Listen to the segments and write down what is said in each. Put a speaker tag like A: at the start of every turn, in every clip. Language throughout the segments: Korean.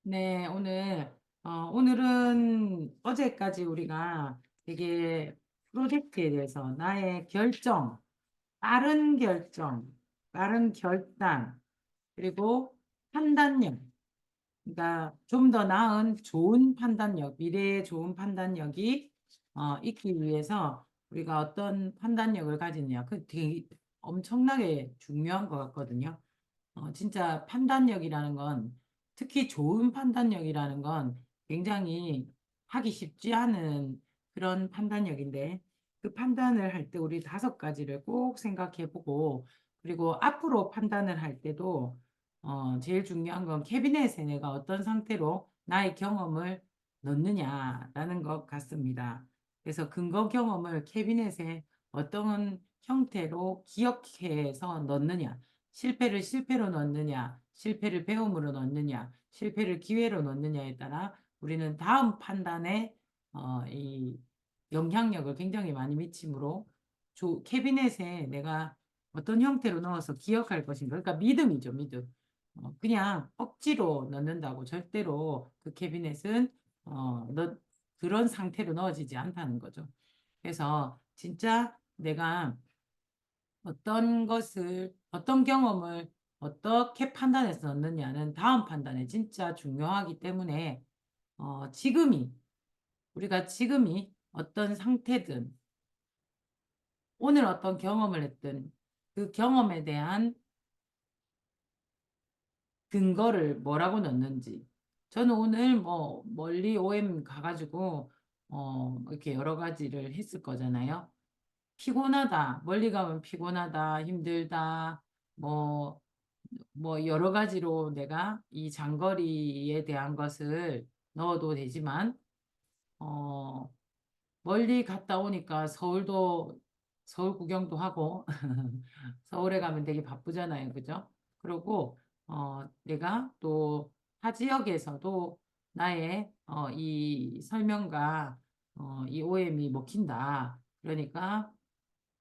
A: 네, 오늘은 어제까지 우리가 되게 프로젝트에 대해서 나의 결정, 빠른 결정, 빠른 결단, 그리고 판단력, 그러니까 좀 더 나은 좋은 판단력, 미래의 좋은 판단력이 있기 위해서 우리가 어떤 판단력을 가지느냐, 그 되게 엄청나게 중요한 것 같거든요. 진짜 판단력이라는 건, 특히 좋은 판단력이라는 건 굉장히 하기 쉽지 않은 그런 판단력인데, 그 판단을 할 때 우리 5가지를 꼭 생각해 보고, 그리고 앞으로 판단을 할 때도, 제일 중요한 건 캐비넷에 내가 어떤 상태로 나의 경험을 넣느냐라는 것 같습니다. 그래서 근거 경험을 캐비넷에 어떤 형태로 기억해서 넣느냐, 실패를 실패로 넣느냐, 실패를 배움으로 넣느냐, 실패를 기회로 넣느냐에 따라 우리는 다음 판단에 이 영향력을 굉장히 많이 미치므로 캐비넷에 내가 어떤 형태로 넣어서 기억할 것인가. 그러니까 믿음이죠, 믿음. 그냥 억지로 넣는다고 절대로 그 캐비넷은 그런 상태로 넣어지지 않다는 거죠. 그래서 진짜 내가 어떤 경험을 어떻게 판단해서 넣느냐는 다음 판단에 진짜 중요하기 때문에, 어, 지금이, 우리가 지금이 어떤 상태든, 오늘 어떤 경험을 했든, 그 경험에 대한 근거를 뭐라고 넣는지. 저는 오늘 뭐 멀리 OM 가가지고, 이렇게 여러 가지를 했을 거잖아요. 피곤하다, 멀리 가면 피곤하다, 힘들다, 뭐, 뭐 여러 가지로 내가 이 장거리에 대한 것을 넣어도 되지만, 어, 멀리 갔다 오니까 서울 구경도 하고 서울에 가면 되게 바쁘잖아요. 그죠? 그리고 내가 또 타 지역에서도 나의 이 설명과 이 OM이 먹힌다. 그러니까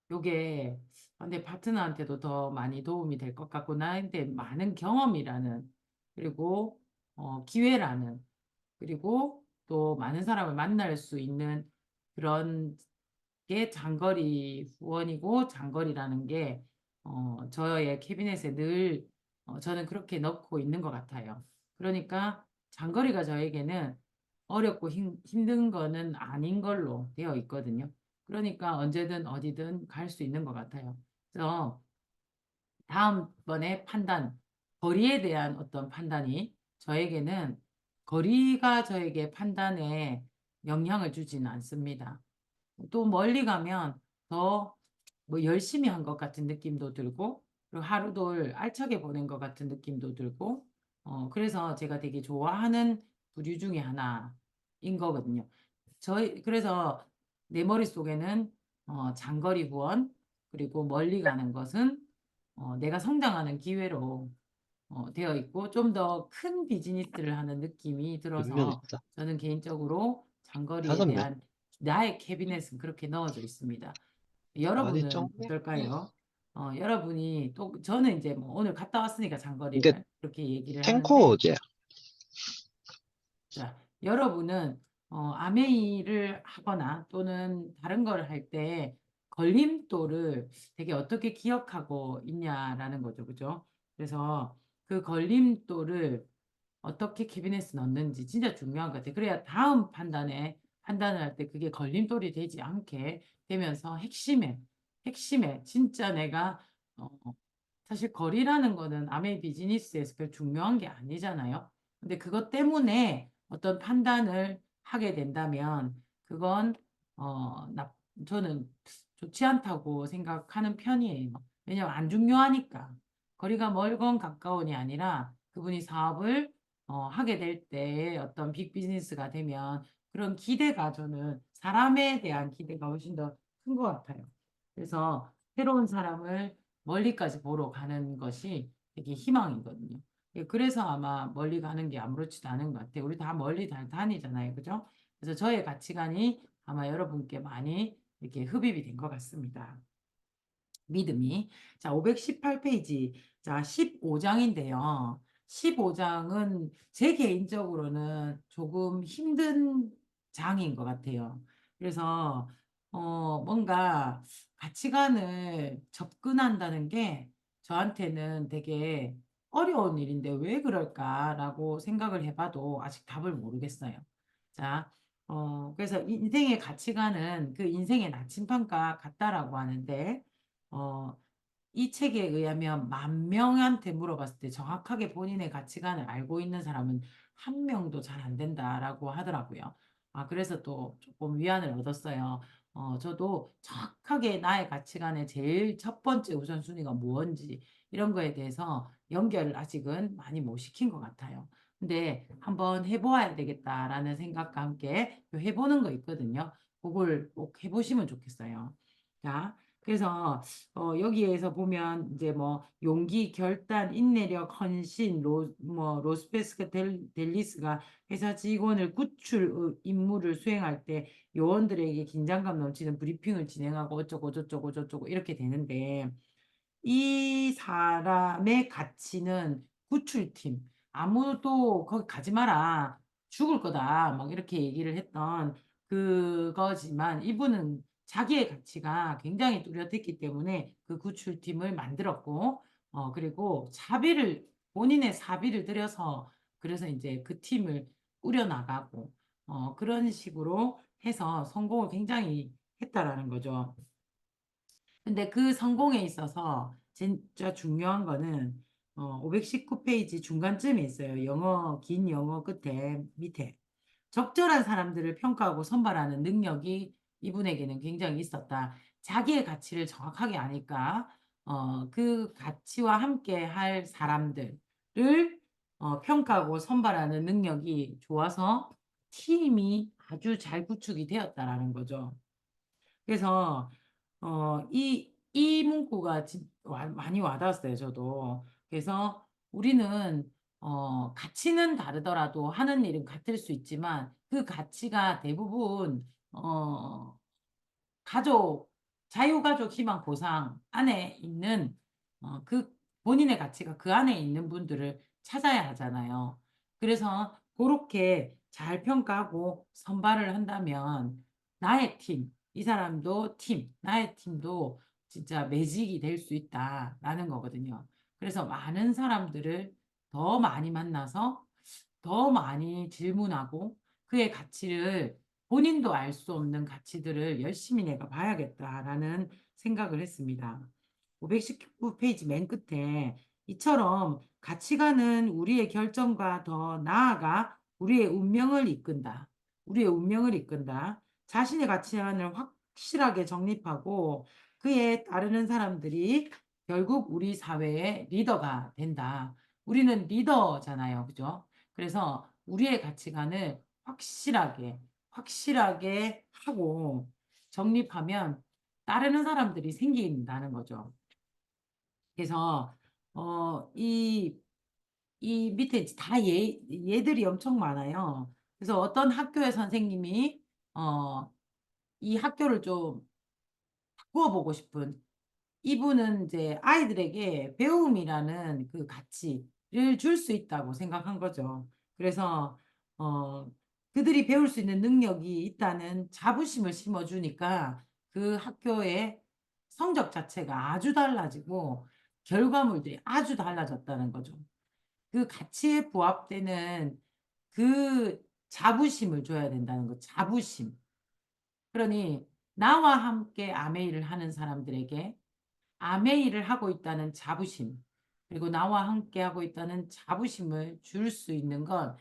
A: 요게 내 파트너한테도 더 많이 도움이 될 것 같고 나한테 많은 경험이라는, 그리고 기회라는, 그리고 또 많은 사람을 만날 수 있는 그런 게 장거리 후원이고, 장거리라는 게 저의 캐비넷에 늘 저는 그렇게 넣고 있는 것 같아요. 그러니까 장거리가 저에게는 어렵고 힘든 거는 아닌 걸로 되어 있거든요. 그러니까 언제든 어디든 갈 수 있는 것 같아요. 그래서 다음번에 거리에 대한 어떤 판단이 저에게는, 거리가 저에게 판단에 영향을 주지는 않습니다. 또 멀리 가면 더 뭐 열심히 한 것 같은 느낌도 들고, 그리고 하루도 알차게 보낸 것 같은 느낌도 들고, 그래서 제가 되게 좋아하는 부류 중에 하나인 거거든요. 그래서 내 머릿속에는 장거리 후원, 그리고 멀리 가는 것은 내가 성장하는 기회로 되어 있고, 좀 더 큰 비즈니스를 하는 느낌이
B: 몇 명
A: 들어서
B: 있다.
A: 저는 개인적으로 장거리에
B: 5명.
A: 대한 나의 캐비넷은 그렇게 넣어져 있습니다.
B: 아니,
A: 여러분은
B: 적네.
A: 어떨까요? 여러분이 또 저는 이제 뭐 오늘 갔다 왔으니까
B: 이게
A: 장거리를 그렇게 얘기를 하는데,
B: 탱커제.
A: 자, 여러분은 아메이를 하거나 또는 다른 걸 할 때 걸림돌을 되게 어떻게 기억하고 있냐라는 거죠. 그죠? 그래서 그 걸림돌을 어떻게 캐비넷에 넣는지 진짜 중요한 것 같아요. 그래야 다음 판단을 할 때 그게 걸림돌이 되지 않게 되면서 핵심에 진짜 내가 어, 사실 거리라는 거는 아메이 비즈니스에서 별 중요한 게 아니잖아요. 근데 그것 때문에 어떤 판단을 하게 된다면 그건 저는 좋지 않다고 생각하는 편이에요. 왜냐면 안 중요하니까. 거리가 멀건 가까운이 아니라 그분이 사업을 하게 될 때 어떤 빅 비즈니스가 되면 그런 기대가, 저는 사람에 대한 기대가 훨씬 더 큰 것 같아요. 그래서 새로운 사람을 멀리까지 보러 가는 것이 되게 희망이거든요. 예, 그래서 아마 멀리 가는 게 아무렇지도 않은 것 같아요. 우리 다 멀리 다 다니잖아요. 그죠? 그래서 저의 가치관이 아마 여러분께 많이 이렇게 흡입이 된 것 같습니다. 믿음이. 자, 518페이지. 자, 15장인데요. 15장은 제 개인적으로는 조금 힘든 장인 것 같아요. 그래서 뭔가 가치관을 접근한다는 게 저한테는 되게 어려운 일인데 왜 그럴까라고 생각을 해봐도 아직 답을 모르겠어요. 자, 그래서 인생의 가치관은 그 인생의 나침반과 같다라고 하는데, 어, 이 책에 의하면 10,000명한테 물어봤을 때 정확하게 본인의 가치관을 알고 있는 사람은 한 명도 잘 안 된다라고 하더라고요. 아, 그래서 또 조금 위안을 얻었어요. 저도 정확하게 나의 가치관의 제일 첫 번째 우선순위가 무엇인지 이런 거에 대해서 연결을 아직은 많이 못 시킨 것 같아요. 근데 한번 해보아야 되겠다라는 생각과 함께 해보는 거 있거든요. 그걸 꼭 해보시면 좋겠어요. 자, 그래서 여기에서 보면 이제 뭐 용기, 결단, 인내력, 헌신, 로스페스크 델리스가 회사 직원을 구출 임무를 수행할 때 요원들에게 긴장감 넘치는 브리핑을 진행하고 어쩌고 저쩌고 저쩌고 이렇게 되는데 이 사람의 가치는 구출팀. 아무도 거기 가지 마라. 죽을 거다. 막 이렇게 얘기를 했던 그거지만 이분은 자기의 가치가 굉장히 뚜렷했기 때문에 그 구출팀을 만들었고, 그리고 본인의 사비를 들여서 그래서 이제 그 팀을 꾸려나가고, 그런 식으로 해서 성공을 굉장히 했다라는 거죠. 근데 그 성공에 있어서 진짜 중요한 거는 519페이지 중간쯤에 있어요. 긴 영어 끝에 밑에. 적절한 사람들을 평가하고 선발하는 능력이 이분에게는 굉장히 있었다. 자기의 가치를 정확하게 아니까 그 가치와 함께 할 사람들을 평가하고 선발하는 능력이 좋아서 팀이 아주 잘 구축이 되었다라는 거죠. 그래서 이 문구가 많이 와닿았어요, 저도. 그래서 우리는 가치는 다르더라도 하는 일은 같을 수 있지만 그 가치가 대부분 가족, 자유가족 희망 보상 안에 있는 그 본인의 가치가 그 안에 있는 분들을 찾아야 하잖아요. 그래서 그렇게 잘 평가하고 선발을 한다면 나의 팀, 이 사람도 나의 팀도 진짜 매직이 될 수 있다라는 거거든요. 그래서 많은 사람들을 더 많이 만나서 더 많이 질문하고 그의 가치를 본인도 알 수 없는 가치들을 열심히 내가 봐야겠다라는 생각을 했습니다. 519페이지 맨 끝에 이처럼 가치관은 우리의 결정과 더 나아가 우리의 운명을 이끈다. 우리의 운명을 이끈다. 자신의 가치관을 확실하게 정립하고 그에 따르는 사람들이 결국 우리 사회의 리더가 된다. 우리는 리더잖아요. 그죠? 그래서 우리의 가치관을 확실하게 하고 정립하면 따르는 사람들이 생긴다는 거죠. 그래서 이 밑에 다 얘들이 엄청 많아요. 그래서 어떤 학교의 선생님이 이 학교를 좀 바꾸어 보고 싶은 이분은 이제 아이들에게 배움이라는 그 가치를 줄 수 있다고 생각한 거죠. 그래서 어, 그들이 배울 수 있는 능력이 있다는 자부심을 심어주니까 그 학교의 성적 자체가 아주 달라지고 결과물들이 아주 달라졌다는 거죠. 그 가치에 부합되는 그 자부심을 줘야 된다는 거, 자부심. 그러니 나와 함께 아메이를 하는 사람들에게 아메이를 하고 있다는 자부심, 그리고 나와 함께 하고 있다는 자부심을 줄 수 있는 건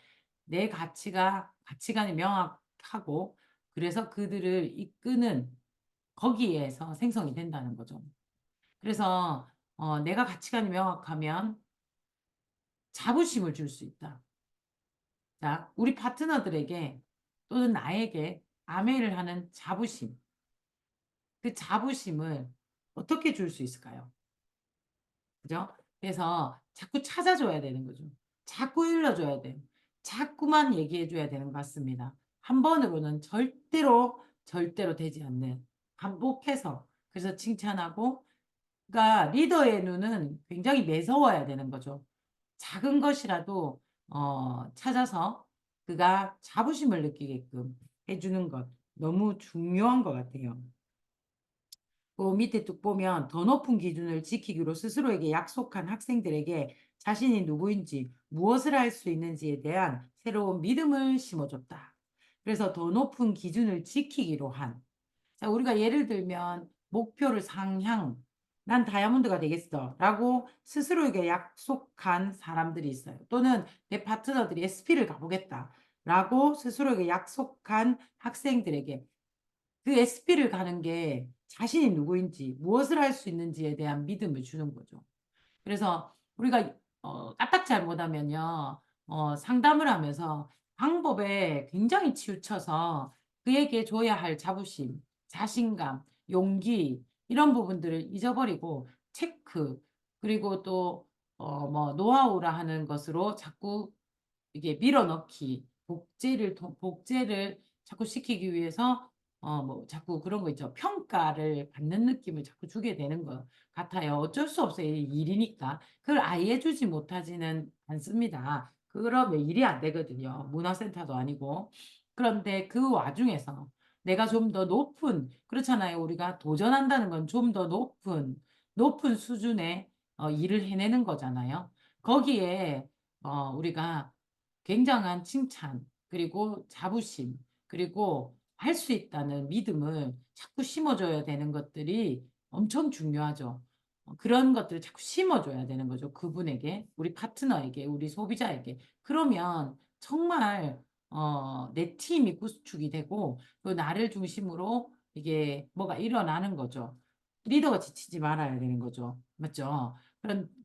A: 내 가치관이 명확하고, 그래서 그들을 이끄는 거기에서 생성이 된다는 거죠. 그래서 내가 가치관이 명확하면 자부심을 줄 수 있다. 자, 우리 파트너들에게 또는 나에게 아메이를 하는 자부심, 그 자부심을 어떻게 줄 수 있을까요? 그죠? 그래서 자꾸 찾아줘야 되는 거죠. 자꾸 일러줘야 돼. 자꾸만 얘기해줘야 되는 것 같습니다. 한 번으로는 절대로 되지 않는 반복해서 그래서 칭찬하고 그러니까 리더의 눈은 굉장히 매서워야 되는 거죠. 작은 것이라도 찾아서 그가 자부심을 느끼게끔 해주는 것 너무 중요한 것 같아요. 그 밑에 쭉 보면 더 높은 기준을 지키기로 스스로에게 약속한 학생들에게 자신이 누구인지 무엇을 할 수 있는지에 대한 새로운 믿음을 심어줬다. 그래서 더 높은 기준을 지키기로 한. 자, 우리가 예를 들면 목표를 상향, 난 다이아몬드가 되겠어 라고 스스로에게 약속한 사람들이 있어요. 또는 내 파트너들이 SP를 가보겠다 라고 스스로에게 약속한 학생들에게 그 SP를 가는 게 자신이 누구인지 무엇을 할 수 있는지에 대한 믿음을 주는 거죠. 그래서 우리가 까딱 잘못하면요, 상담을 하면서 방법에 굉장히 치우쳐서 그에게 줘야 할 자부심, 자신감, 용기 이런 부분들을 잊어버리고 체크 그리고 또 뭐 노하우라 하는 것으로 자꾸 이게 밀어넣기, 복제를 자꾸 시키기 위해서 뭐 자꾸 그런 거 있죠. 평가를 받는 느낌을 자꾸 주게 되는 것 같아요. 어쩔 수 없어요. 이 일이니까. 그걸 아예 주지 못하지는 않습니다. 그러면 일이 안 되거든요. 문화센터도 아니고. 그런데 그 와중에서 내가 좀 더 높은, 그렇잖아요. 우리가 도전한다는 건 좀 더 높은 수준의 일을 해내는 거잖아요. 거기에 우리가 굉장한 칭찬, 그리고 자부심, 그리고 할 수 있다는 믿음을 자꾸 심어줘야 되는 것들이 엄청 중요하죠. 그런 것들을 자꾸 심어줘야 되는 거죠. 그분에게, 우리 파트너에게, 우리 소비자에게. 그러면 정말 내 팀이 구축이 되고 또 나를 중심으로 이게 뭐가 일어나는 거죠. 리더가 지치지 말아야 되는 거죠. 맞죠?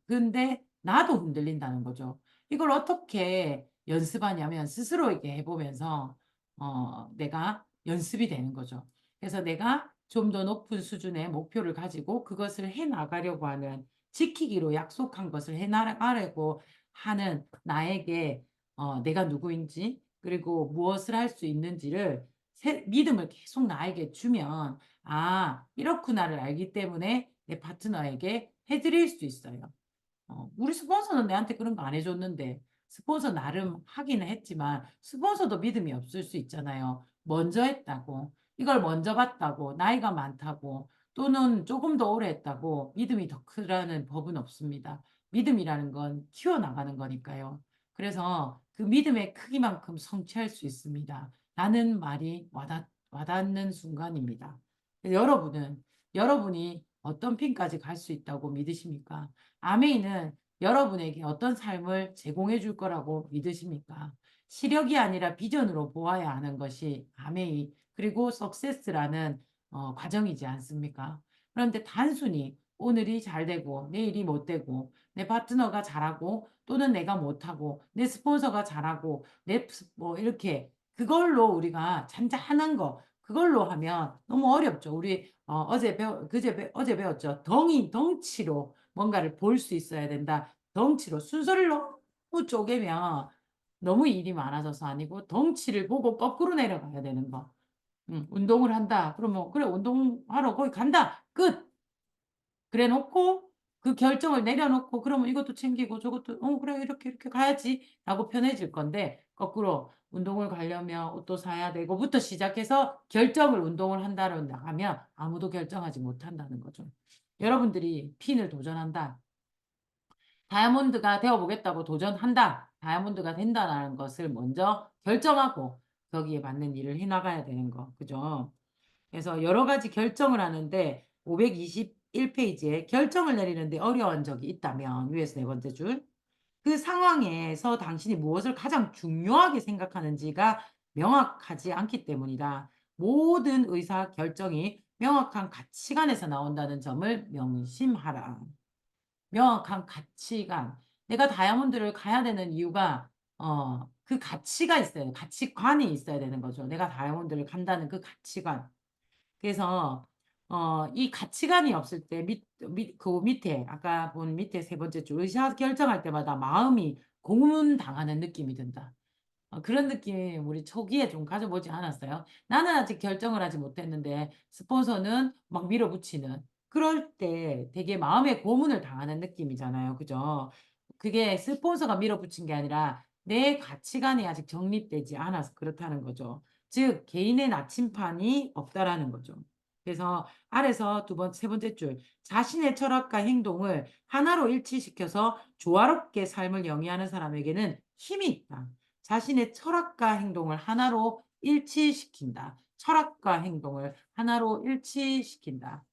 A: 근데 나도 흔들린다는 거죠. 이걸 어떻게 연습하냐면 스스로에게 해보면서 내가 연습이 되는 거죠. 그래서 내가 좀 더 높은 수준의 목표를 가지고 그것을 해 나가려고 하는 지키기로 약속한 것을 해 나가려고 하는 나에게 내가 누구인지 그리고 무엇을 할 수 있는지를 믿음을 계속 나에게 주면 아, 이렇구나를 알기 때문에 내 파트너에게 해드릴 수 있어요. 우리 스폰서는 내한테 그런 거 안 해줬는데, 스폰서 나름 하기는 했지만, 스폰서도 믿음이 없을 수 있잖아요. 먼저 했다고, 이걸 먼저 봤다고, 나이가 많다고, 또는 조금 더 오래 했다고, 믿음이 더 크라는 법은 없습니다. 믿음이라는 건 키워나가는 거니까요. 그래서 그 믿음의 크기만큼 성취할 수 있습니다. 라는 말이 와닿는 순간입니다. 여러분이 어떤 핀까지 갈 수 있다고 믿으십니까? 아메이는 여러분에게 어떤 삶을 제공해 줄 거라고 믿으십니까? 시력이 아니라 비전으로 보아야 하는 것이 아메이 그리고 석세스라는 과정이지 않습니까? 그런데 단순히 오늘이 잘 되고 내일이 못 되고 내 파트너가 잘하고 또는 내가 못하고 내 스폰서가 잘하고 뭐 이렇게 그걸로 우리가 잔잔한 거 그걸로 하면 너무 어렵죠. 우리 어제 배웠죠. 덩치로 뭔가를 볼 수 있어야 된다. 덩치로 순서를 너무 쪼개면 너무 일이 많아져서 아니고 덩치를 보고 거꾸로 내려가야 되는 거. 운동을 한다. 그러면 그래 운동하러 거기 간다. 끝. 그래 놓고 그 결정을 내려놓고 그러면 이것도 챙기고 저것도 그래 이렇게 가야지라고 편해질 건데 거꾸로 운동을 가려면 옷도 사야 되고부터 시작해서 결정을 운동을 한다로 나가면 아무도 결정하지 못한다는 거죠. 여러분들이 핀을 도전한다. 다이아몬드가 되어보겠다고 도전한다. 다이아몬드가 된다는 것을 먼저 결정하고 거기에 맞는 일을 해나가야 되는 거. 그죠? 그래서 여러 가지 결정을 하는데 521페이지에 결정을 내리는데 어려운 적이 있다면 위에서 네 번째 줄. 그 상황에서 당신이 무엇을 가장 중요하게 생각하는지가 명확하지 않기 때문이다. 모든 의사 결정이 명확한 가치관에서 나온다는 점을 명심하라. 명확한 가치관. 내가 다이아몬드를 가야 되는 이유가 그 가치가 있어야 돼. 가치관이 있어야 되는 거죠. 내가 다이아몬드를 간다는 그 가치관. 그래서 이 가치관이 없을 때 그 밑에 아까 본 밑에 세 번째 줄 의사 결정할 때마다 마음이 고문당하는 느낌이 든다. 그런 느낌 우리 초기에 좀 가져보지 않았어요? 나는 아직 결정을 하지 못했는데 스폰서는 막 밀어붙이는 그럴 때 되게 마음의 고문을 당하는 느낌이잖아요. 그죠? 그게 스폰서가 밀어붙인 게 아니라 내 가치관이 아직 정립되지 않아서 그렇다는 거죠. 즉, 개인의 나침판이 없다라는 거죠. 그래서 아래서 세 번째 줄, 자신의 철학과 행동을 하나로 일치시켜서 조화롭게 삶을 영위하는 사람에게는 힘이 있다. 자신의 철학과 행동을 하나로 일치시킨다. 철학과 행동을 하나로 일치시킨다.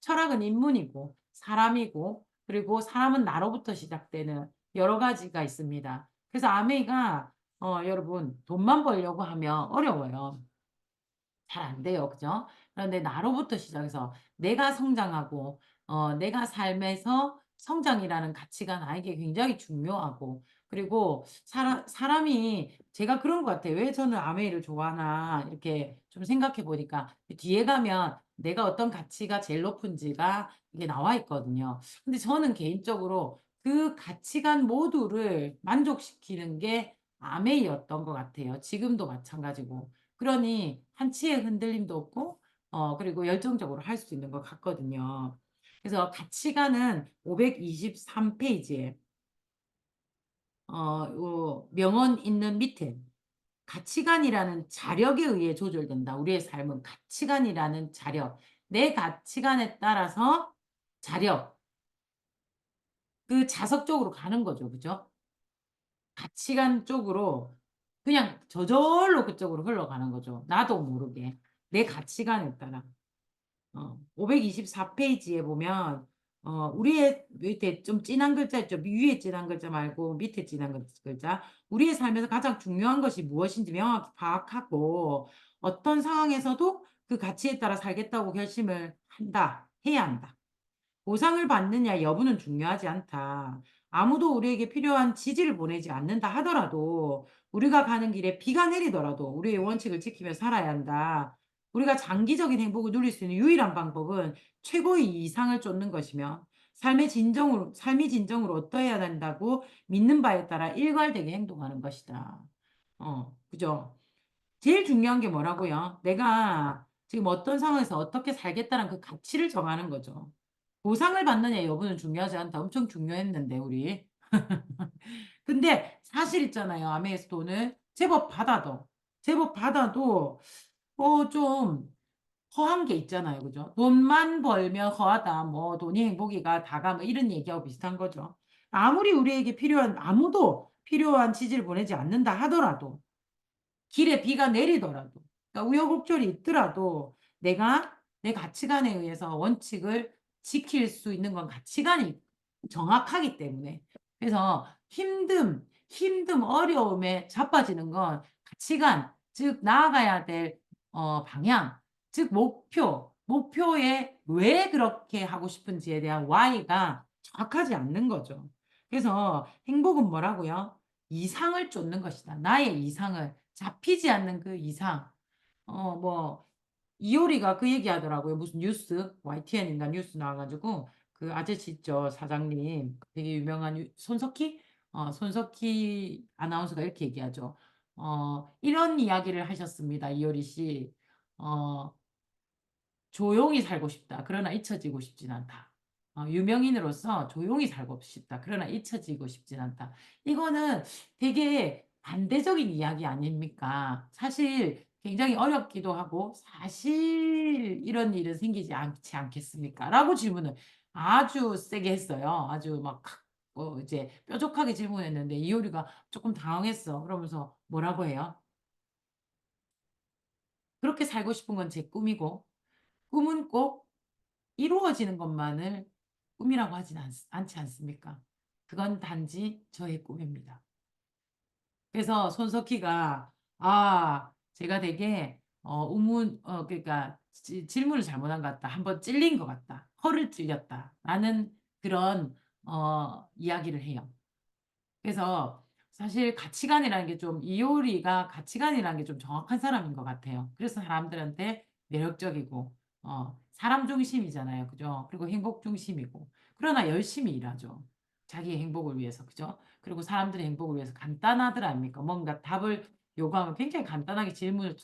A: 철학은 인문이고 사람이고 그리고 사람은 나로부터 시작되는 여러 가지가 있습니다. 그래서 아메이가 여러분 돈만 벌려고 하면 어려워요. 잘 안 돼요. 그죠? 그런데 나로부터 시작해서 내가 성장하고 내가 삶에서 성장이라는 가치가 나에게 굉장히 중요하고 그리고 사람이 제가 그런 것 같아요. 왜 저는 아메이를 좋아하나 이렇게 좀 생각해 보니까 뒤에 가면 내가 어떤 가치가 제일 높은지가 이게 나와 있거든요. 근데 저는 개인적으로 그 가치관 모두를 만족시키는 게 아메이였던 것 같아요. 지금도 마찬가지고. 그러니 한치의 흔들림도 없고 그리고 열정적으로 할 수 있는 것 같거든요. 그래서 가치관은 523페이지에 명언 있는 밑에 가치관이라는 자력에 의해 조절된다. 우리의 삶은 가치관이라는 자력. 내 가치관에 따라서 자력, 그 자석 쪽으로 가는 거죠. 그죠? 가치관 쪽으로 그냥 저절로 그쪽으로 흘러가는 거죠. 나도 모르게. 내 가치관에 따라. 524페이지에 보면 우리의 밑에 좀 진한 글자 있죠. 위에 진한 글자 말고 밑에 진한 글자. 우리의 삶에서 가장 중요한 것이 무엇인지 명확히 파악하고 어떤 상황에서도 그 가치에 따라 살겠다고 결심을 한다. 해야 한다. 보상을 받느냐 여부는 중요하지 않다. 아무도 우리에게 필요한 지지를 보내지 않는다 하더라도 우리가 가는 길에 비가 내리더라도 우리의 원칙을 지키며 살아야 한다. 우리가 장기적인 행복을 누릴 수 있는 유일한 방법은 최고의 이상을 쫓는 것이며 삶이 진정으로 어떠해야 한다고 믿는 바에 따라 일괄되게 행동하는 것이다. 그죠? 제일 중요한 게 뭐라고요? 내가 지금 어떤 상황에서 어떻게 살겠다는 그 가치를 정하는 거죠. 보상을 받느냐 여부는 중요하지 않다. 엄청 중요했는데 우리. 근데 사실 있잖아요. 아메에서 돈을 제법 받아도 좀 허한 게 있잖아요. 그죠? 돈만 벌면 허하다. 뭐 돈이 행복이가 다가 뭐 이런 얘기하고 비슷한 거죠. 아무리 우리에게 아무도 필요한 지지를 보내지 않는다 하더라도 길에 비가 내리더라도, 그러니까 우여곡절이 있더라도 내가 내 가치관에 의해서 원칙을 지킬 수 있는 건 가치관이 정확하기 때문에. 그래서 어려움에 자빠지는 건 가치관, 즉 나아가야 될 방향, 즉 목표에 왜 그렇게 하고 싶은지에 대한 why가 정확하지 않는 거죠. 그래서 행복은 뭐라고요? 이상을 쫓는 것이다. 나의 이상을. 잡히지 않는 그 이상. 뭐, 이효리가 그 얘기 하더라고요. 무슨 뉴스, YTN인가 뉴스 나와가지고, 그 아저씨 있죠. 사장님. 되게 유명한 손석희? 손석희 아나운서가 이렇게 얘기하죠. 이런 이야기를 하셨습니다. 이효리 씨. 어, 조용히 살고 싶다. 그러나 잊혀지고 싶진 않다. 유명인으로서 조용히 살고 싶다. 그러나 잊혀지고 싶진 않다. 이거는 되게 반대적인 이야기 아닙니까? 사실 굉장히 어렵기도 하고 사실 이런 일은 생기지 않지 않겠습니까? 라고 질문을 아주 세게 했어요. 아주 막 이제 뾰족하게 질문했는데 이효리가 조금 당황했어. 그러면서 뭐라고 해요? 그렇게 살고 싶은 건 제 꿈이고 꿈은 꼭 이루어지는 것만을 꿈이라고 하진 않지 않습니까? 그건 단지 저의 꿈입니다. 그래서 손석희가 제가 되게 그러니까 질문을 잘못한 것 같다. 한번 찔린 것 같다. 허를 찔렸다. 라는 그런 이야기를 해요. 그래서 사실 가치관이라는 게 좀 이효리가 가치관이라는 게 좀 정확한 사람인 것 같아요. 그래서 사람들한테 매력적이고 사람 중심이잖아요. 그죠? 그리고 행복 중심이고 그러나 열심히 일하죠. 자기의 행복을 위해서. 그죠? 그리고 사람들의 행복을 위해서 간단하더라 아닙니까? 뭔가 답을 요구하면 굉장히 간단하게 질문을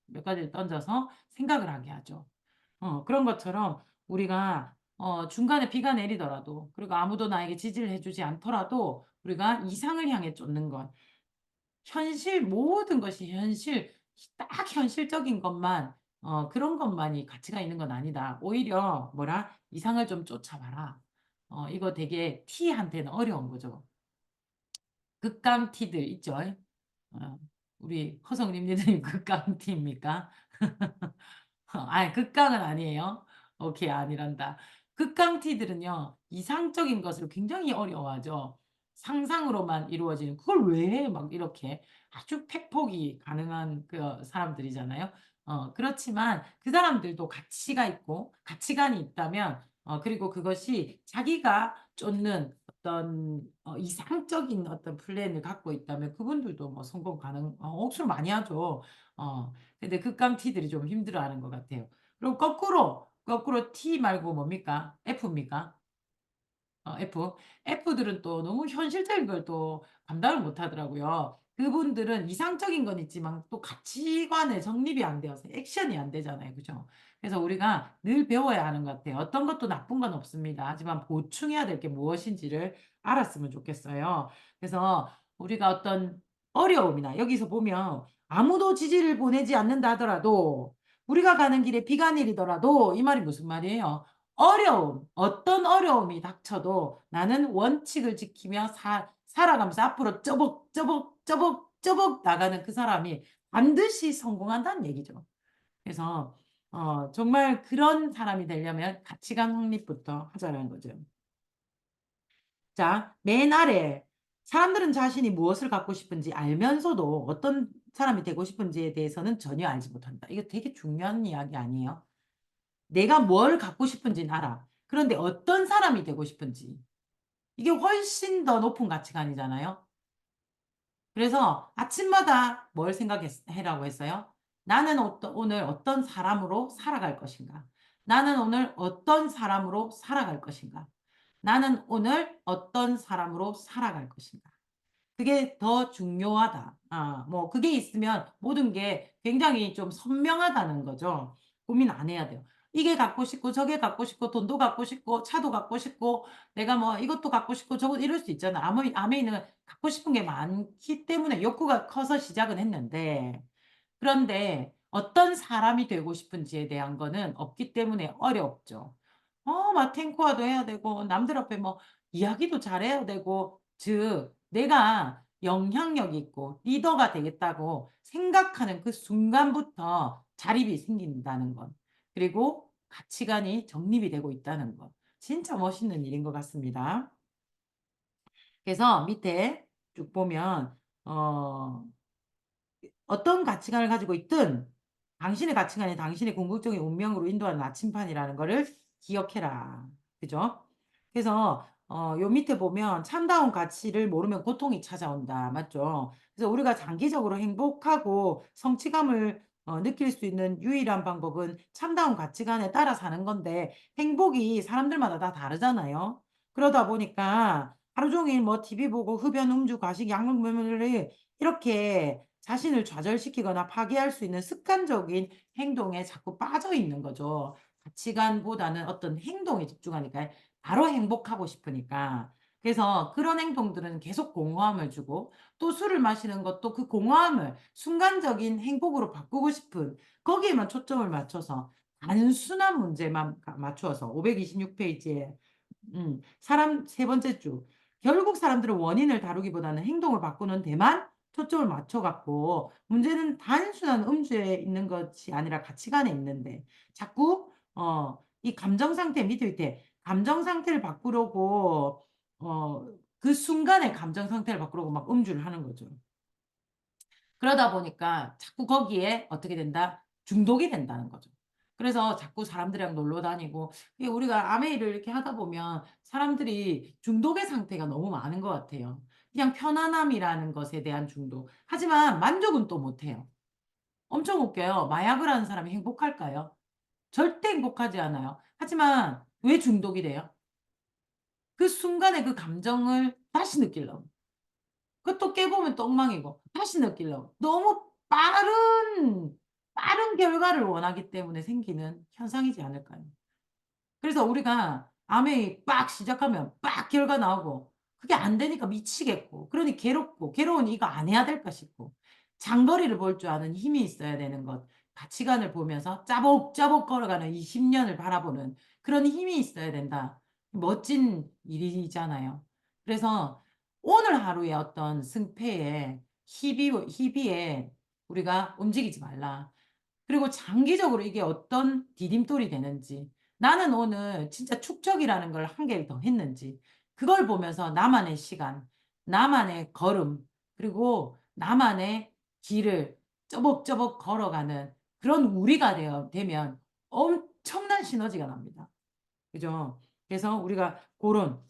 A: 몇 가지를 던져서 생각을 하게 하죠. 그런 것처럼 우리가 중간에 비가 내리더라도, 그리고 아무도 나에게 지지를 해주지 않더라도 우리가 이상을 향해 쫓는 것. 모든 것이 딱 현실적인 것만, 그런 것만이 가치가 있는 건 아니다. 오히려 뭐라? 이상을 좀 쫓아봐라. 이거 되게 T한테는 어려운 거죠. 극강 T들 있죠. 어, 우리 허성님들은 극강 T입니까? 아니, 극강은 아니에요. 오케이, 아니란다. 극강티들은요, 이상적인 것을 굉장히 어려워하죠. 상상으로만 이루어지는, 그걸 왜 해? 막 이렇게 아주 팩폭이 가능한 그 사람들이잖아요. 그렇지만 그 사람들도 가치가 있고, 가치관이 있다면, 그리고 그것이 자기가 쫓는 어떤 이상적인 어떤 플랜을 갖고 있다면 그분들도 뭐 성공 가능, 억수로 많이 하죠. 근데 극강 T들이 좀 힘들어하는 것 같아요. 그럼 거꾸로 T 말고 뭡니까? F입니까? F. F들은 또 너무 현실적인 걸 또 감당을 못 하더라고요. 그분들은 이상적인 건 있지만 또 가치관에 정립이 안 되어서 액션이 안 되잖아요. 그죠? 그래서 우리가 늘 배워야 하는 것 같아요. 어떤 것도 나쁜 건 없습니다. 하지만 보충해야 될 게 무엇인지를 알았으면 좋겠어요. 그래서 우리가 어떤 어려움이나 여기서 보면 아무도 지지를 보내지 않는다 하더라도 우리가 가는 길에 비가 내리더라도 이 말이 무슨 말이에요? 어떤 어려움이 닥쳐도 나는 원칙을 지키며 살아가면서 앞으로 쩌벅 나가는 그 사람이 반드시 성공한다는 얘기죠. 그래서, 정말 그런 사람이 되려면 가치관 확립부터 하자는 거죠. 자, 맨 아래. 사람들은 자신이 무엇을 갖고 싶은지 알면서도 어떤 사람이 되고 싶은지에 대해서는 전혀 알지 못한다. 이거 되게 중요한 이야기 아니에요? 내가 뭘 갖고 싶은지는 알아. 그런데 어떤 사람이 되고 싶은지. 이게 훨씬 더 높은 가치관이잖아요. 그래서 아침마다 뭘 생각해라고 했어요? 나는 오늘 어떤 사람으로 살아갈 것인가? 나는 오늘 어떤 사람으로 살아갈 것인가? 나는 오늘 어떤 사람으로 살아갈 것인가? 그게 더 중요하다. 뭐, 그게 있으면 모든 게 굉장히 좀 선명하다는 거죠. 고민 안 해야 돼요. 이게 갖고 싶고, 저게 갖고 싶고, 돈도 갖고 싶고, 차도 갖고 싶고, 내가 뭐 이것도 갖고 싶고, 저것 이럴 수 있잖아. 아메이는 갖고 싶은 게 많기 때문에 욕구가 커서 시작은 했는데, 그런데 어떤 사람이 되고 싶은지에 대한 거는 없기 때문에 어렵죠. 막 탱고와도 해야 되고, 남들 앞에 뭐 이야기도 잘해야 되고, 즉, 내가 영향력 있고 리더가 되겠다고 생각하는 그 순간부터 자립이 생긴다는 것. 그리고 가치관이 정립이 되고 있다는 것. 진짜 멋있는 일인 것 같습니다. 그래서 밑에 쭉 보면, 어, 어떤 가치관을 가지고 있든 당신의 가치관이 당신의 궁극적인 운명으로 인도하는 나침판이라는 거를 기억해라. 그죠? 그래서 요 밑에 보면 참다운 가치를 모르면 고통이 찾아온다. 맞죠? 그래서 우리가 장기적으로 행복하고 성취감을 느낄 수 있는 유일한 방법은 참다운 가치관에 따라 사는 건데 행복이 사람들마다 다 다르잖아요. 그러다 보니까 하루 종일 뭐 TV 보고 흡연, 음주, 과식, 약물, 이렇게 자신을 좌절시키거나 파괴할 수 있는 습관적인 행동에 자꾸 빠져 있는 거죠. 가치관보다는 어떤 행동에 집중하니까 바로 행복하고 싶으니까. 그래서 그런 행동들은 계속 공허함을 주고 또 술을 마시는 것도 그 공허함을 순간적인 행복으로 바꾸고 싶은 거기에만 초점을 맞춰서 단순한 문제만 맞추어서 526페이지에 사람 세 번째 줄. 결국 사람들은 원인을 다루기보다는 행동을 바꾸는 데만 초점을 맞춰갖고 문제는 단순한 음주에 있는 것이 아니라 가치관에 있는데 자꾸 이 감정 상태 밑에 감정 상태를 바꾸려고 그 순간에 감정 상태를 바꾸려고 막 음주를 하는 거죠. 그러다 보니까 자꾸 거기에 어떻게 된다? 중독이 된다는 거죠. 그래서 자꾸 사람들이랑 놀러 다니고 이게 우리가 아메이를 이렇게 하다 보면 사람들이 중독의 상태가 너무 많은 것 같아요. 그냥 편안함이라는 것에 대한 중독. 하지만 만족은 또 못해요. 엄청 웃겨요. 마약을 하는 사람이 행복할까요? 절대 행복하지 않아요. 하지만 왜 중독이 돼요? 그 순간에 그 감정을 다시 느끼려고. 그것도 깨보면 또 엉망이고 다시 느끼려고. 너무 빠른 결과를 원하기 때문에 생기는 현상이지 않을까요? 그래서 우리가 아메이 빡 시작하면 빡 결과 나오고 그게 안 되니까 미치겠고 그러니 괴롭고 괴로우니 이거 안 해야 될까 싶고 장거리를 볼 줄 아는 힘이 있어야 되는 것. 가치관을 보면서 짜복짜복 걸어가는 이 10년을 바라보는 그런 힘이 있어야 된다. 멋진 일이잖아요. 그래서 오늘 하루의 어떤 승패에 희비에 우리가 움직이지 말라. 그리고 장기적으로 이게 어떤 디딤돌이 되는지 나는 오늘 진짜 축적이라는 걸 한 개를 더 했는지 그걸 보면서 나만의 시간, 나만의 걸음, 그리고 나만의 길을 쪼벅쪼벅 걸어가는 그런 우리가 되면 엄청난 시너지가 납니다. 그죠? 그래서 우리가 그런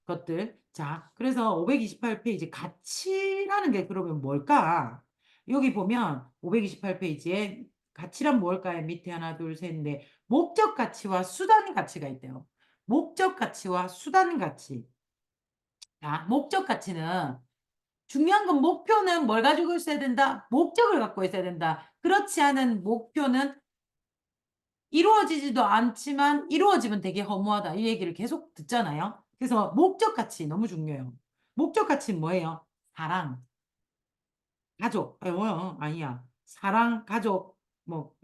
A: 것들. 자, 그래서 528페이지 가치라는 게 그러면 뭘까? 여기 보면 528페이지에 가치란 뭘까요? 밑에 하나, 둘, 셋, 넷. 목적 가치와 수단 가치가 있대요. 목적 가치와 수단 가치. 자, 목적 가치는 중요한 건 목표는 뭘 가지고 있어야 된다? 목적을 갖고 있어야 된다. 그렇지 않은 목표는 이루어지지도 않지만 이루어지면 되게 허무하다. 이 얘기를 계속 듣잖아요. 그래서 목적 가치 너무 중요해요. 목적 가치는 뭐예요? 사랑, 가족, 뭐요? 아니야. 사랑, 가족, 뭐,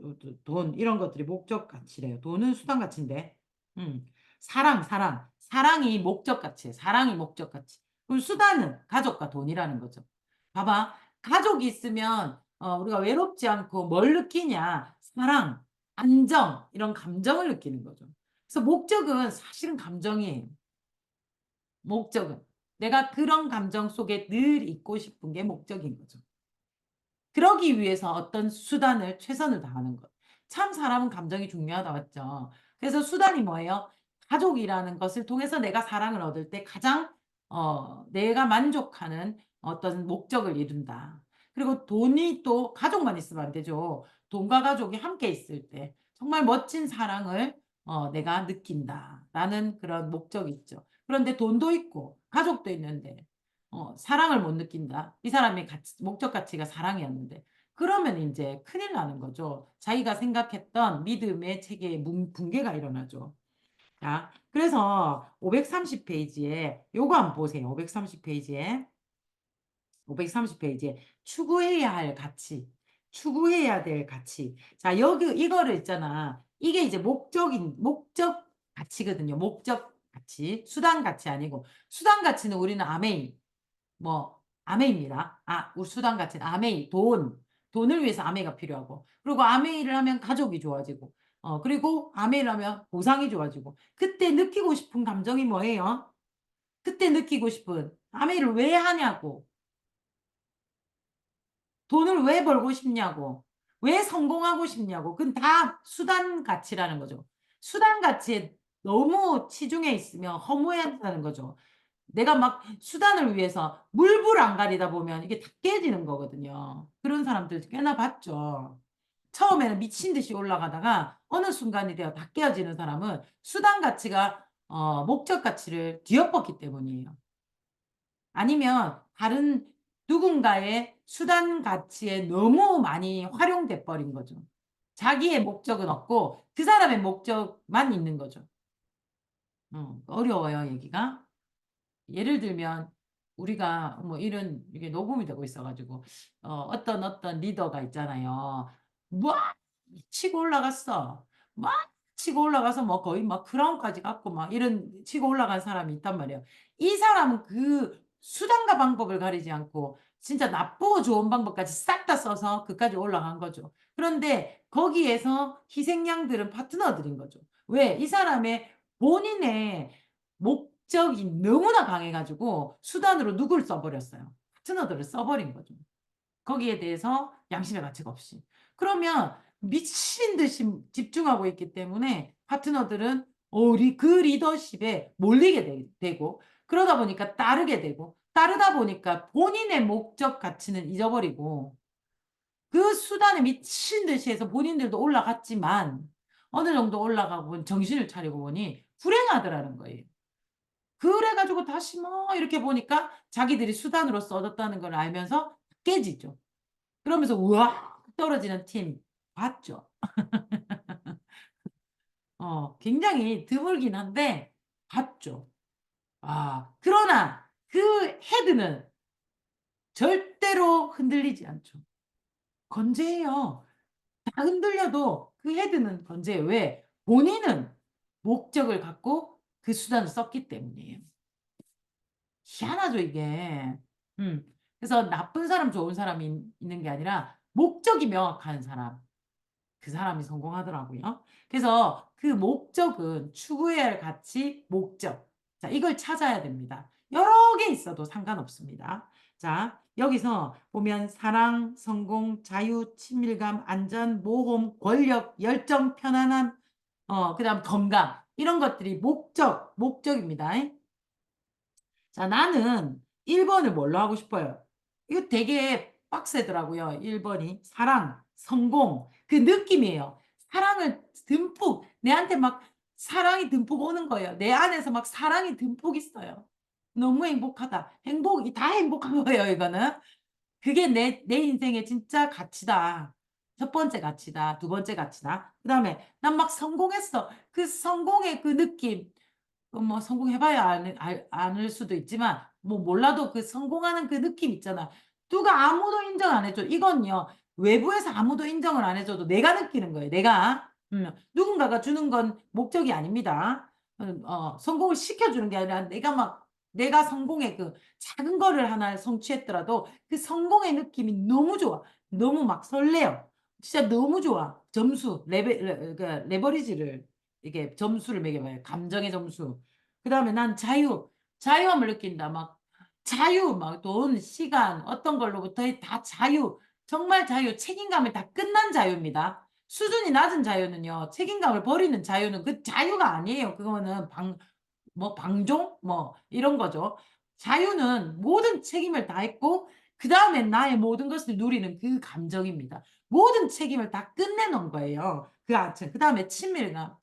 A: 돈, 이런 것들이 목적 가치래요. 돈은 수단 가치인데. 음. 사랑. 사랑이 목적 가치예요. 사랑이 목적 가치. 그럼 수단은 가족과 돈이라는 거죠. 봐봐. 가족이 있으면, 우리가 외롭지 않고 뭘 느끼냐? 사랑, 안정, 이런 감정을 느끼는 거죠. 그래서 목적은 사실은 감정이에요. 목적은. 내가 그런 감정 속에 늘 있고 싶은 게 목적인 거죠. 그러기 위해서 어떤 수단을 최선을 다하는 것. 참 사람은 감정이 중요하다 맞죠? 그래서 수단이 뭐예요? 가족이라는 것을 통해서 내가 사랑을 얻을 때 가장 내가 만족하는 어떤 목적을 이룬다. 그리고 돈이 또 가족만 있으면 안 되죠. 돈과 가족이 함께 있을 때 정말 멋진 사랑을 내가 느낀다라는 그런 목적이 있죠. 그런데 돈도 있고 가족도 있는데 사랑을 못 느낀다. 이 사람의 목적 가치가 사랑이었는데. 그러면 이제 큰일 나는 거죠. 자기가 생각했던 믿음의 체계의 붕괴가 일어나죠. 자, 그래서 530페이지에 요거 한번 보세요. 530페이지에. 530페이지에 추구해야 할 가치, 추구해야 될 가치. 자, 여기 이거를 있잖아. 이게 이제 목적 가치거든요. 목적 가치. 수단 가치 아니고 수단 가치는 우리는 아메이 아메입니다. 우리 수단 가치는 아메이, 돈을 위해서 아메가 필요하고, 그리고 아메이를 하면 가족이 좋아지고, 그리고 아메이를 하면 보상이 좋아지고, 그때 느끼고 싶은 감정이 뭐예요? 그때 느끼고 싶은 아메이를 왜 하냐고, 돈을 왜 벌고 싶냐고, 왜 성공하고 싶냐고, 그건 다 수단 가치라는 거죠. 수단 가치에 너무 치중해 있으면 허무해한다는 거죠. 내가 막 수단을 위해서 물불 안 가리다 보면 이게 다 깨지는 거거든요. 그런 사람들 꽤나 봤죠. 처음에는 미친 듯이 올라가다가 어느 순간이 되어 다 깨어지는 사람은 수단 가치가 목적 가치를 뒤엎었기 때문이에요. 아니면 다른 누군가의 수단 가치에 너무 많이 활용돼 버린 거죠. 자기의 목적은 없고 그 사람의 목적만 있는 거죠. 어려워요, 얘기가. 예를 들면 우리가 뭐 이런 이게 녹음이 되고 있어가지고 어떤 리더가 있잖아요. 막 치고 올라갔어. 막 치고 올라가서 뭐 거의 막 크라운까지 갖고 막 이런 치고 올라간 사람이 있단 말이에요. 이 사람은 그 수단과 방법을 가리지 않고 진짜 나쁘고 좋은 방법까지 싹 다 써서 그까지 올라간 거죠. 그런데 거기에서 희생양들은 파트너들인 거죠. 왜? 이 사람의 본인의 목적이 너무나 강해가지고 수단으로 누굴 써버렸어요. 파트너들을 써버린 거죠. 거기에 대해서 양심의 가치가 없이. 그러면 미친 듯이 집중하고 있기 때문에 파트너들은 그 리더십에 몰리게 되고 그러다 보니까 따르게 되고 따르다 보니까 본인의 목적 가치는 잊어버리고 그 수단에 미친 듯이 해서 본인들도 올라갔지만 어느 정도 올라가고 정신을 차리고 보니 불행하더라는 거예요. 그래가지고 다시 뭐 이렇게 보니까 자기들이 수단으로 써졌다는 걸 알면서 깨지죠. 그러면서 우와 떨어지는 팀 봤죠. 굉장히 드물긴 한데 봤죠. 그러나 그 헤드는 절대로 흔들리지 않죠. 건재해요. 다 흔들려도 그 헤드는 건재해요. 왜? 본인은 목적을 갖고 그 수단을 썼기 때문이에요. 희한하죠, 이게. 음. 그래서 나쁜 사람, 좋은 사람이 있는 게 아니라 목적이 명확한 사람. 그 사람이 성공하더라고요. 그래서 그 목적은 추구해야 할 가치, 목적. 자, 이걸 찾아야 됩니다. 여러 개 있어도 상관없습니다. 자, 여기서 보면 사랑, 성공, 자유, 친밀감, 안전, 모험, 권력, 열정, 편안함, 그다음 건강. 이런 것들이 목적입니다. 자, 나는 1번을 뭘로 하고 싶어요? 이거 되게 빡세더라고요. 1번이. 사랑, 성공. 그 느낌이에요. 사랑을 듬뿍, 내한테 막 사랑이 듬뿍 오는 거예요. 내 안에서 막 사랑이 듬뿍 있어요. 너무 행복하다. 행복이 다 행복한 거예요, 이거는. 그게 내 인생의 진짜 가치다. 첫 번째 가치다. 두 번째 가치다. 그 다음에 난 막 성공했어. 그 성공의 그 느낌. 뭐 성공해봐야 않을 수도 있지만 뭐 몰라도 그 성공하는 그 느낌 있잖아. 누가 아무도 인정 안 해줘. 이건요. 외부에서 아무도 인정을 안 해줘도 내가 느끼는 거예요. 내가. 누군가가 주는 건 목적이 아닙니다. 성공을 시켜주는 게 아니라 내가 성공의 그 작은 거를 하나 성취했더라도 그 성공의 느낌이 너무 좋아. 너무 막 설레요. 진짜 너무 좋아. 레버리지를 이게 점수를 매겨봐요. 감정의 점수. 그 다음에 난 자유함을 느낀다. 막 자유, 막 돈, 시간, 어떤 걸로부터 다 자유. 정말 자유, 책임감을 다 끝난 자유입니다. 수준이 낮은 자유는요, 책임감을 버리는 자유는 그 자유가 아니에요. 그거는 방종? 뭐, 이런 거죠. 자유는 모든 책임을 다했고, 그 다음에 나의 모든 것을 누리는 그 감정입니다. 모든 책임을 다 끝내놓은 거예요. 그 다음에 친밀감.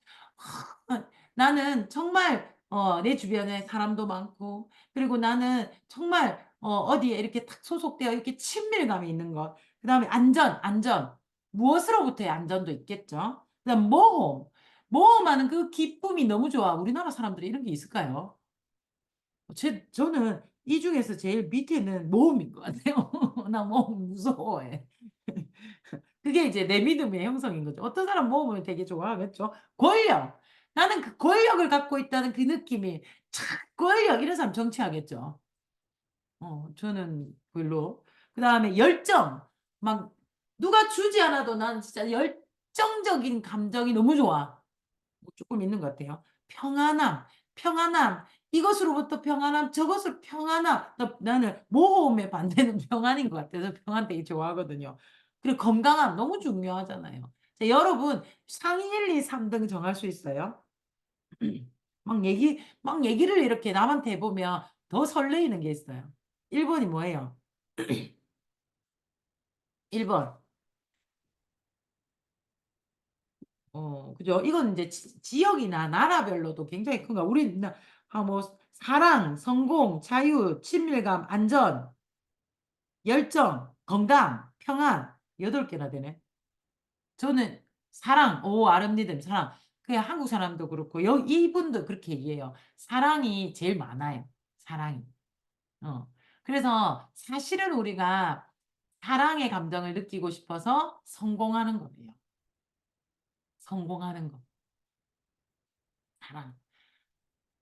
A: 나는 정말 내 주변에 사람도 많고 그리고 나는 정말 어디에 이렇게 탁 소속되어 이렇게 친밀감이 있는 것. 그다음에 안전. 무엇으로부터의 안전도 있겠죠. 그다음 모험하는 그 기쁨이 너무 좋아. 우리나라 사람들이 이런 게 있을까요? 저는 이 중에서 제일 밑에는 모험인 것 같아요. 나 모험 무서워해. 그게 이제 내 믿음의 형성인 거죠. 어떤 사람 모험을 되게 좋아하겠죠. 권력. 나는 그 권력을 갖고 있다는 그 느낌이 권력 이런 사람 정치하겠죠. 저는 별로. 그다음에 열정. 막 누가 주지 않아도 난 진짜 열정적인 감정이 너무 좋아. 뭐 조금 있는 것 같아요. 평안함. 이것으로부터 평안함, 저것으로 평안함. 나는 모험의 반대는 평안인 것 같아서 평안 되게 좋아하거든요. 그리고 건강함 너무 중요하잖아요. 자, 여러분 상위 1, 2, 3등 정할 수 있어요? 막 얘기를 이렇게 남한테 해보면 더 설레이는 게 있어요. 1번이 뭐예요? 1번. 그죠? 이건 이제 지역이나 나라별로도 굉장히 큰 거. 뭐, 사랑, 성공, 자유, 친밀감, 안전, 열정, 건강, 평안. 8개나 되네. 저는 사랑, 아름리듬, 사랑. 그냥 한국 사람도 그렇고, 이분도 그렇게 얘기해요. 사랑이 제일 많아요. 사랑이. 어. 그래서 사실은 우리가 사랑의 감정을 느끼고 싶어서 성공하는 거예요. 성공하는 거. 사랑.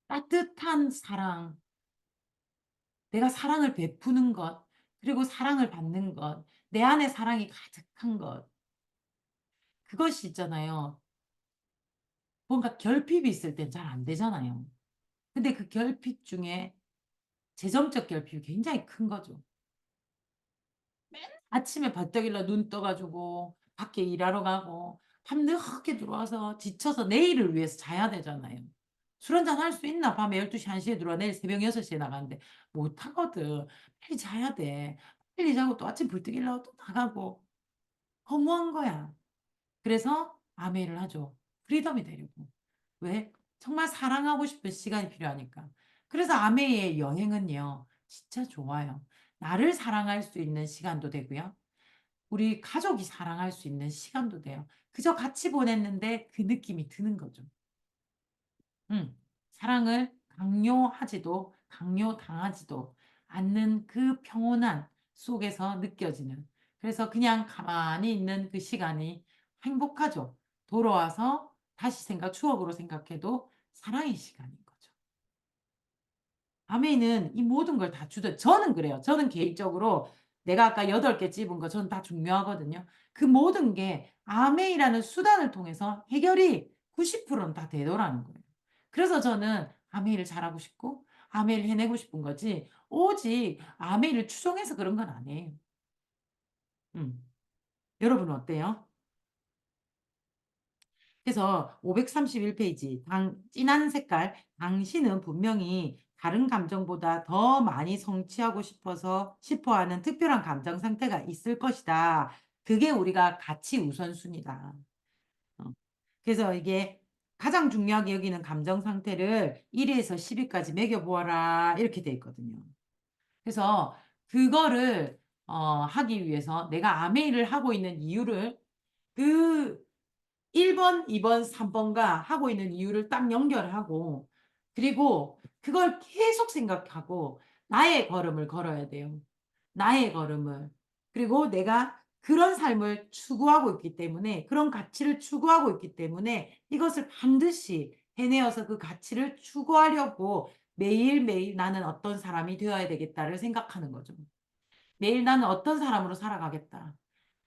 A: 따뜻한 사랑, 내가 사랑을 베푸는 것, 그리고 사랑을 받는 것, 내 안에 사랑이 가득한 것, 그것이 있잖아요. 뭔가 결핍이 있을 땐 잘 안 되잖아요. 근데 그 결핍 중에 재정적 결핍이 굉장히 큰 거죠. 아침에 벌떡 일어 눈 떠가지고 밖에 일하러 가고 밤늦게 들어와서 지쳐서 내일을 위해서 자야 되잖아요. 술 한잔 할 수 있나? 밤에 12시, 1시에 들어와 내일 새벽 6시에 나가는데 못 하거든. 빨리 자야 돼. 빨리 자고 또 아침 불떡 일어나고 또 나가고 허무한 거야. 그래서 아메이를 하죠. 프리덤이 되려고. 왜? 정말 사랑하고 싶은 시간이 필요하니까. 그래서 아메이의 여행은요. 진짜 좋아요. 나를 사랑할 수 있는 시간도 되고요. 우리 가족이 사랑할 수 있는 시간도 돼요. 그저 같이 보냈는데 그 느낌이 드는 거죠. 음, 사랑을 강요당하지도 않는 그 평온한 속에서 느껴지는. 그래서 그냥 가만히 있는 그 시간이 행복하죠. 돌아와서 다시 추억으로 생각해도 사랑의 시간인 거죠. 아메이는 이 모든 걸 다 주죠. 저는 그래요. 저는 개인적으로 내가 아까 8개 찝은 거 저는 다 중요하거든요. 그 모든 게 아메이라는 수단을 통해서 해결이 90%는 다 되더라는 거예요. 그래서 저는 아메이를 잘하고 싶고 아메이를 해내고 싶은 거지 오직 아메이를 추종해서 그런 건 아니에요. 음. 여러분은 어때요? 그래서 531 페이지 진한 색깔 당신은 분명히 다른 감정보다 더 많이 성취하고 싶어하는 특별한 감정 상태가 있을 것이다. 그게 우리가 가치 우선순위다. 어. 그래서 이게 가장 중요하게 여기는 감정 상태를 1위에서 10위까지 매겨 보아라 이렇게 돼 있거든요. 그래서 그거를 하기 위해서 내가 아메이를 하고 있는 이유를 그 1번, 2번, 3번과 하고 있는 이유를 딱 연결하고 그리고 그걸 계속 생각하고 나의 걸음을 걸어야 돼요. 나의 걸음을. 그리고 내가 그런 삶을 추구하고 있기 때문에 그런 가치를 추구하고 있기 때문에 이것을 반드시 해내어서 그 가치를 추구하려고 매일매일 '나는 어떤 사람이 되어야 되겠다.'를 생각하는 거죠. 매일 나는 어떤 사람으로 살아가겠다.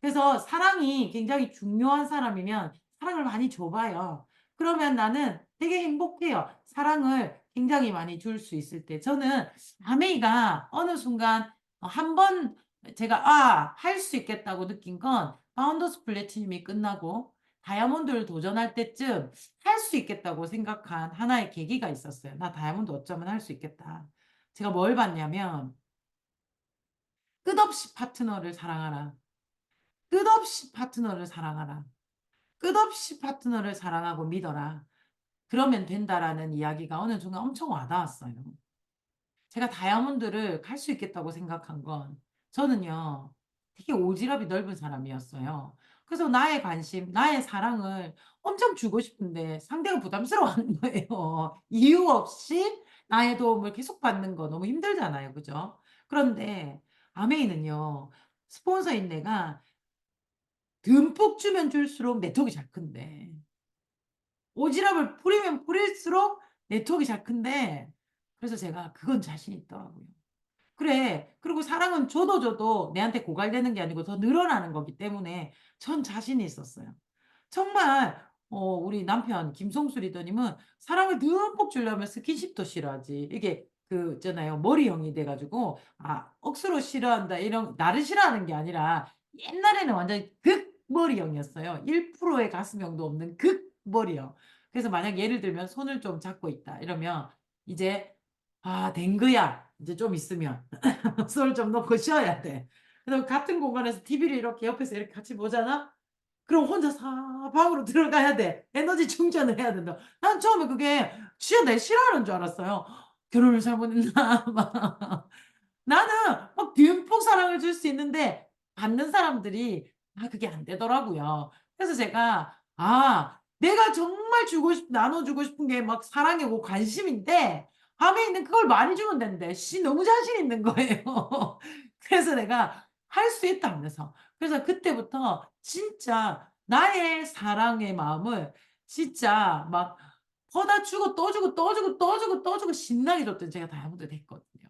A: 그래서 사랑이 굉장히 중요한 사람이면 사랑을 많이 줘 봐요. 그러면 나는 되게 행복해요. 사랑을 굉장히 많이 줄 수 있을 때. 저는 아메이가 어느 순간 한 번 제가 '아 할 수 있겠다.'고 느낀 건 파운더스 플래티넘이 끝나고 다이아몬드를 도전할 때쯤 '할 수 있겠다.'고 생각한 하나의 계기가 있었어요. '나 다이아몬드 어쩌면 할 수 있겠다.' 제가 뭘 봤냐면 끝없이 파트너를 사랑하라. 끝없이 파트너를 사랑하라. 끝없이 파트너를 사랑하고 믿어라. 그러면 된다라는 이야기가 어느 순간 엄청 와닿았어요. 제가 다이아몬드를 갈 수 있겠다고 생각한 건 저는요. 되게 오지랖이 넓은 사람이었어요. 그래서 나의 관심, 나의 사랑을 엄청 주고 싶은데 상대가 부담스러워하는 거예요. 이유 없이 나의 도움을 계속 받는 거 너무 힘들잖아요. 그죠? 그런데 아메이는요. 스폰서인 내가 듬뿍 주면 줄수록 네트워크가 잘 큰대. 오지랖을 부리면 부릴수록 네트워크가 잘 큰대. 그래서 제가 그건 자신 있더라고요. 그래. 그리고 사랑은 줘도 내한테 고갈되는 게 아니고 더 늘어나는 거기 때문에 전 자신이 있었어요. 정말 우리 남편 김성수 리더님은 사랑을 듬뿍 주려면 스킨십도 싫어하지. 이게 그 있잖아요. 머리형이 돼 가지고 억수로 싫어한다 이런 나를 싫어하는 게 아니라 옛날에는 완전히 극머리형이었어요. 1%의 가슴형도 없는 극머리형. 그래서 만약 예를 들면 손을 좀 잡고 있다 이러면 이제 '아 된 거야.' 이제 좀 있으면 손을 좀 놓고 쉬어야 돼. 그래서 같은 공간에서 TV를 이렇게 옆에서 이렇게 같이 보잖아? 그럼 혼자 방으로 들어가야 돼. 에너지 충전을 해야 된다. 난 처음에 그게 내 싫어하는 줄 알았어요. '결혼을 잘못했나?' 막. 나는 막 듬뿍 사랑을 줄 수 있는데 받는 사람들이 그게 안 되더라고요. 그래서 제가 내가 정말 나눠 주고 싶은 게 막 사랑이고 관심인데 밤에 있는 그걸 많이 주면 된대. 너무 자신 있는 거예요. 그래서 내가 할 수 있다 하면서. 그래서 그때부터 진짜 나의 사랑의 마음을 진짜 막 퍼다 주고 또 주고 또 주고 또 주고 또 주고 신나게 줬더니 제가 다이아몬드가 됐거든요.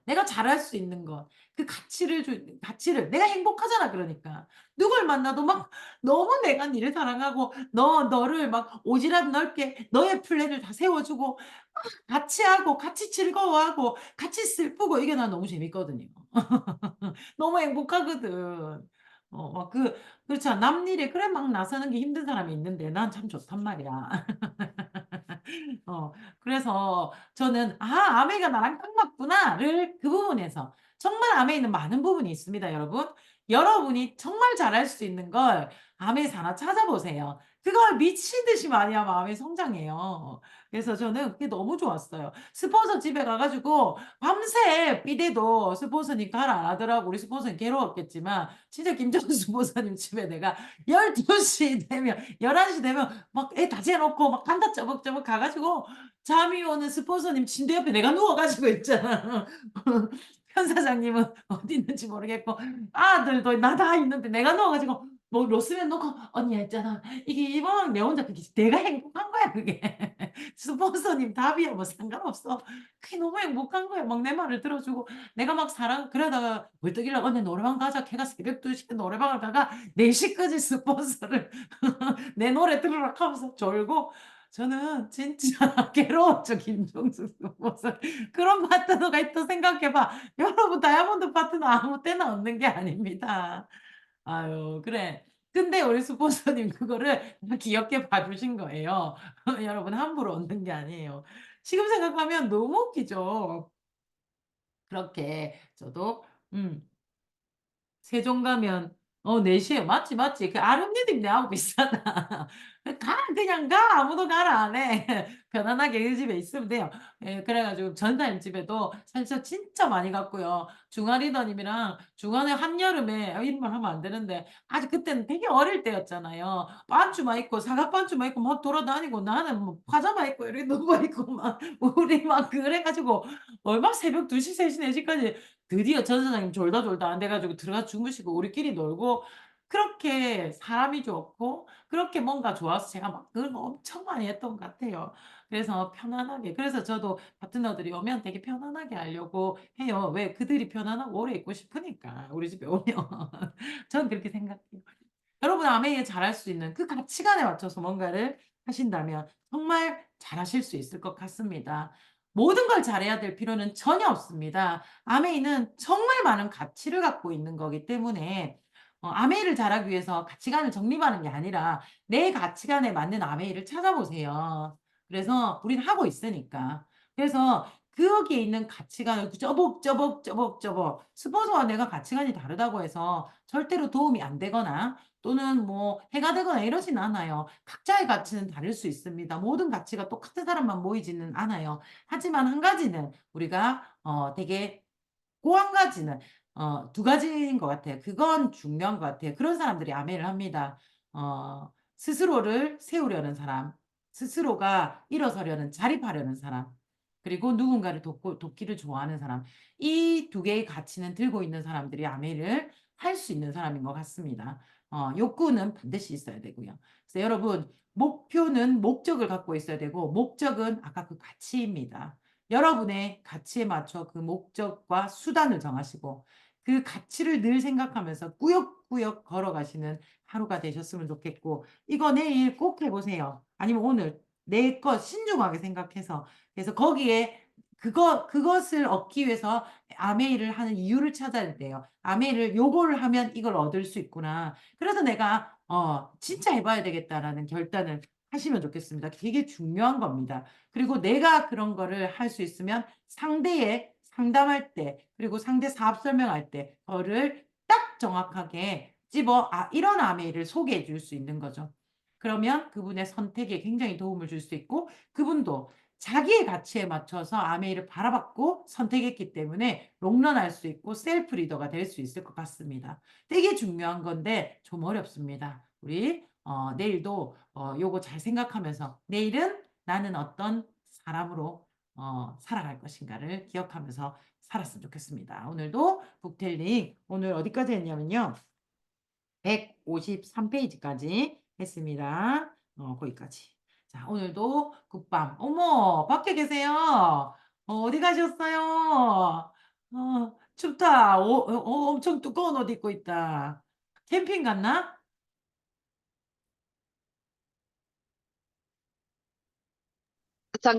A: 내가 잘할 수 있는 것. 그 가치를 내가 행복하잖아 그러니까. 누굴 만나도 막 너무 내가 니를 사랑하고 너를 막 오지랖 넓게 너의 플랜을 다 세워 주고 같이 하고 같이 즐거워하고 같이 슬프고 이게 난 너무 재밌거든요. 너무 행복하거든. 막 그렇잖아. 남일에 그래 막 나서는 게 힘든 사람이 있는데 난 참 좋단 말이야. 그래서 저는 '아 아메가 나랑 딱 맞구나.'를 그 부분에서 정말 암에 있는 많은 부분이 있습니다, 여러분. 여러분이 정말 잘할 수 있는 걸 암에서 하나 찾아보세요. 그걸 미친 듯이 많이 하면 암이 성장해요. 그래서 저는 그게 너무 좋았어요. 스폰서 집에 가 가지고 밤새 삐대도 스폰서님 가라 안 하더라고. 우리 스폰서님 괴로웠겠지만 진짜 김정수 스폰서님 집에 내가 12시 되면 11시 되면 막 애 다 재워 놓고 막 간다쩌벅쩌벅 가 가지고 잠이 오는 스폰서님 침대 옆에 내가 누워 가지고 있잖아. 현 사장님은 어디 있는지 모르겠고 아들도 나 다 있는데 내가 누워 가지고 뭐 로스맨 놓고 "언니야 있잖아. 이게 이번" 내 혼자 그게 내가 행복한 거야 그게. 스폰서님 답이야 뭐 상관없어. 그게 너무 행복한 거야. 막 내 말을 들어 주고 내가 막 사랑 그러다가 벌떡 일어나 "언니 노래방 가자." 걔가 새벽 2 시에 노래방을 가가 4 시까지 스폰서를 내 노래 들으라 하면서 졸고 저는 진짜 괴로웠죠 김종수 스폰서. 그런 파트너가 있다 생각해 봐. 여러분 다이아몬드 파트너 아무 때나 얻는 게 아닙니다. 아유 그래. 근데 우리 스폰서님 그거를 다 귀엽게 봐 주신 거예요. 여러분 함부로 얻는 게 아니에요. 지금 생각하면 너무 웃기죠. 그렇게 저도 세종 가면 4 시에 맞지, 맞지. 그 아름니님 내하고 비슷하다. 가 그냥 가. 아무도 가라 안 해. 편안하게 그 집에 있으면 돼요. 예 그래 가지고 전사님 집에도 사실 진짜 많이 갔고요. 중화 리더님이랑 중화는 한여름에 이런 말 하면 안 되는데 아직 그때는 되게 어릴 때였잖아요. 반주만 입고 사각 반주만 입고 막 돌아다니고 나는 뭐 파자마 입고 이렇게 누워 있고 막 우리 막 그래 가지고 얼마 새벽 2 시, 3 시, 4 시까지 드디어 전 사장님 졸다 졸다 안 돼 가지고 들어가서 주무시고 우리끼리 놀고 그렇게 사람이 좋고 그렇게 뭔가 좋아서 제가 막 그걸 엄청 많이 했던 것 같아요. 그래서 편안하게 그래서 저도 파트너들이 오면 되게 편안하게 하려고 해요. 왜? 그들이 편안하고 오래 있고 싶으니까 우리 집에 오면. 저는 그렇게 생각해요. 여러분 아메이에 잘할 수 있는 그 가치관에 맞춰서 뭔가를 하신다면 정말 잘하실 수 있을 것 같습니다. 모든 걸 잘해야 될 필요는 전혀 없습니다. 아메이는 정말 많은 가치를 갖고 있는 거기 때문에 아메이를 잘하기 위해서 가치관을 정립하는 게 아니라 내 가치관에 맞는 아메이를 찾아보세요. 그래서 우리는 하고 있으니까. 그래서 거기에 있는 가치관을 쪼벅쪼벅 스폰서와 내가 가치관이 다르다고 해서 절대로 도움이 안 되거나 또는 뭐 해가 되거나 이러진 않아요. 각자의 가치는 다를 수 있습니다. 모든 가치가 똑같은 사람만 모이지는 않아요. 하지만 한 가지는 우리가 되게 고 한 가지는 2 가지인 것 같아요. 그건 중요한 것 같아요. 그런 사람들이 아멘을 합니다. 스스로를 세우려는 사람, 스스로가 일어서려는 자립하려는 사람, 그리고 누군가를 돕기를 좋아하는 사람. 이 2 개의 가치는 들고 있는 사람들이 아멘을 할 수 있는 사람인 것 같습니다. 욕구는 반드시 있어야 되고요. 그래서 여러분 목표는 목적을 갖고 있어야 되고 목적은 아까 그 가치입니다. 여러분의 가치에 맞춰 그 목적과 수단을 정하시고 그 가치를 늘 생각하면서 꾸역꾸역 걸어가시는 하루가 되셨으면 좋겠고 이거 내일 꼭 해 보세요. 아니면 오늘 내 것 신중하게 생각해서 그래서 거기에 그것을 얻기 위해서 아메이를 하는 이유를 찾아야 돼요. '아메이를 요거를 하면 이걸 얻을 수 있구나. 그래서 내가 진짜 해 봐야 되겠다.'라는 결단을 하시면 좋겠습니다. 되게 중요한 겁니다. 그리고 내가 그런 거를 할 수 있으면 상대의 상담할 때 그리고 상대 사업 설명할 때 그거를 딱 정확하게 집어 이런 아메이를 소개해 줄 수 있는 거죠. 그러면 그분의 선택에 굉장히 도움을 줄 수 있고 그분도 자기의 가치에 맞춰서 아메이를 바라봤고 선택했기 때문에 롱런할 수 있고 셀프 리더가 될 수 있을 것 같습니다. 되게 중요한 건데 좀 어렵습니다. 우리 내일도 요거 잘 생각하면서 '내일은 나는 어떤 사람으로 살아갈 것인가.'를 기억하면서 살았으면 좋겠습니다. 오늘도 북텔링 오늘 어디까지 했냐면요. 153 페이지까지 했습니다. 거기까지. 자 오늘도 굿밤. 어머 밖에 계세요. 어디 가셨어요? 춥다. 엄청 두꺼운 옷 입고 있다. 캠핑 갔나?